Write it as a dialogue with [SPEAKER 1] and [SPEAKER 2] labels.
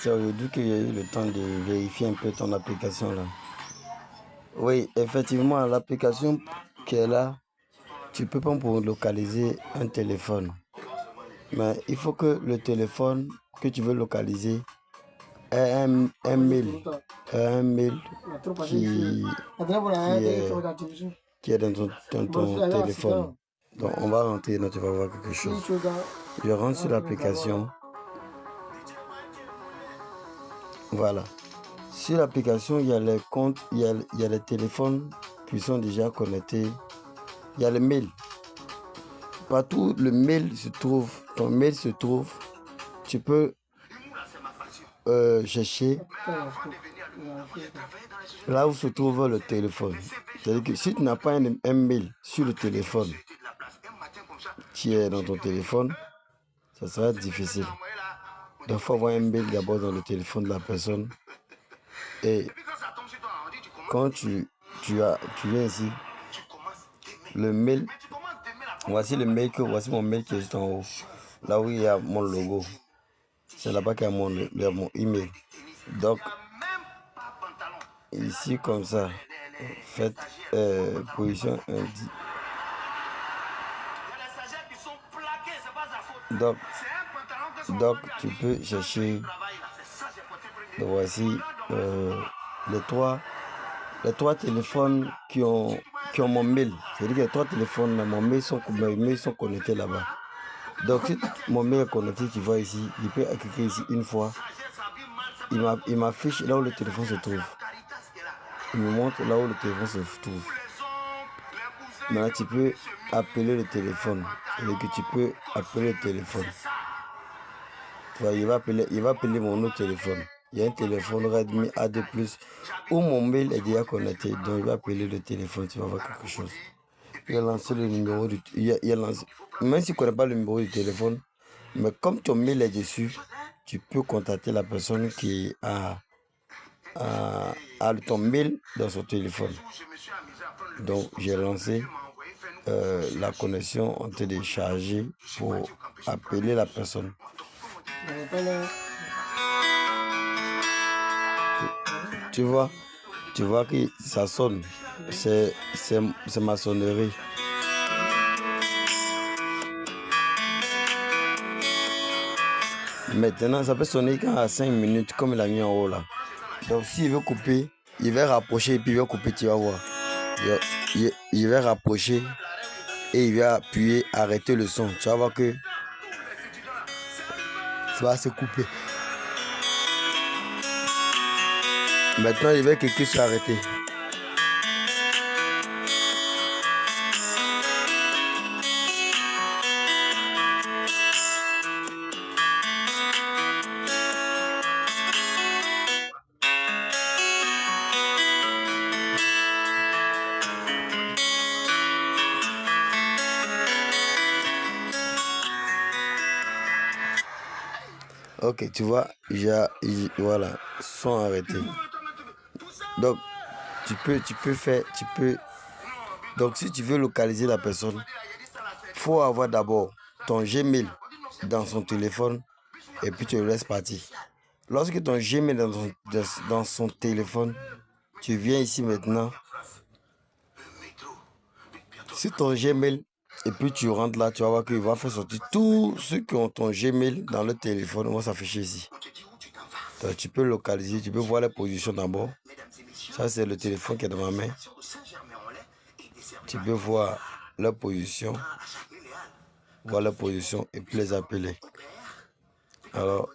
[SPEAKER 1] C'est aujourd'hui que j'ai eu le temps de vérifier un peu ton application là. Oui, effectivement, l'application qui est là, tu peux pas pour localiser un téléphone. Mais il faut que le téléphone que tu veux localiser ait un mail. Un mail qui, qui est dans ton téléphone. Donc on va rentrer, donc tu vas voir quelque chose. Je rentre sur l'application. Voilà. Sur l'application, il y a les comptes, il y a les téléphones qui sont déjà connectés. Il y a le mail. Partout le mail se trouve, ton mail se trouve, tu peux chercher là où se trouve le téléphone. C'est-à-dire que si tu n'as pas un mail sur le téléphone qui est dans ton téléphone, ça sera difficile. Donc il faut avoir un mail d'abord dans le téléphone de la personne. Et quand tu viens ici, le mail, voici mon mail qui est juste en haut, là où il y a mon logo. C'est là-bas qu'il y a mon email. Donc, ici comme ça, faites position indique. Donc, tu peux chercher. Donc, voici les trois téléphones qui ont mon mail. C'est-à-dire que les trois téléphones, mes mails sont connectés là-bas. Donc, si mon mail est connecté, tu vois ici, il peut cliquer ici une fois. Il m'affiche là où le téléphone se trouve. Il me montre là où le téléphone se trouve. Maintenant, tu peux appeler le téléphone. C'est-à-dire que tu peux appeler le téléphone. Tu vois, il va appeler mon autre téléphone. Il y a un téléphone Redmi A2+, où mon mail est déjà connecté. Donc, il va appeler le téléphone. Tu vas voir quelque chose. Il a lancé le numéro du même si tu ne connais pas le numéro du téléphone, mais comme ton mail est dessus, tu peux contacter la personne qui a ton mail dans son téléphone. Donc j'ai lancé la connexion en téléchargé pour appeler la personne. Tu vois que ça sonne. C'est ma sonnerie. Maintenant, ça peut sonner à 5 minutes comme il a mis en haut là. Donc s'il veut couper, il va rapprocher et puis il va couper, tu vas voir. Il va rapprocher et il va appuyer, arrêter le son. Tu vas voir que ça va se couper. Maintenant, il va cliquer sur arrêter. Ok, tu vois, voilà, son arrêté. Donc, donc si tu veux localiser la personne, faut avoir d'abord ton Gmail dans son téléphone et puis tu le laisses partir. Lorsque ton Gmail est dans son téléphone, tu viens ici maintenant. Si ton Gmail et puis tu rentres là, tu vas voir qu'il va faire sortir tous ceux qui ont ton Gmail dans le téléphone, on va s'afficher ici. Donc, tu peux localiser, tu peux voir les positions d'abord. Ça, c'est le téléphone qui est dans ma main. Tu peux voir la position, et puis les appeler. Alors,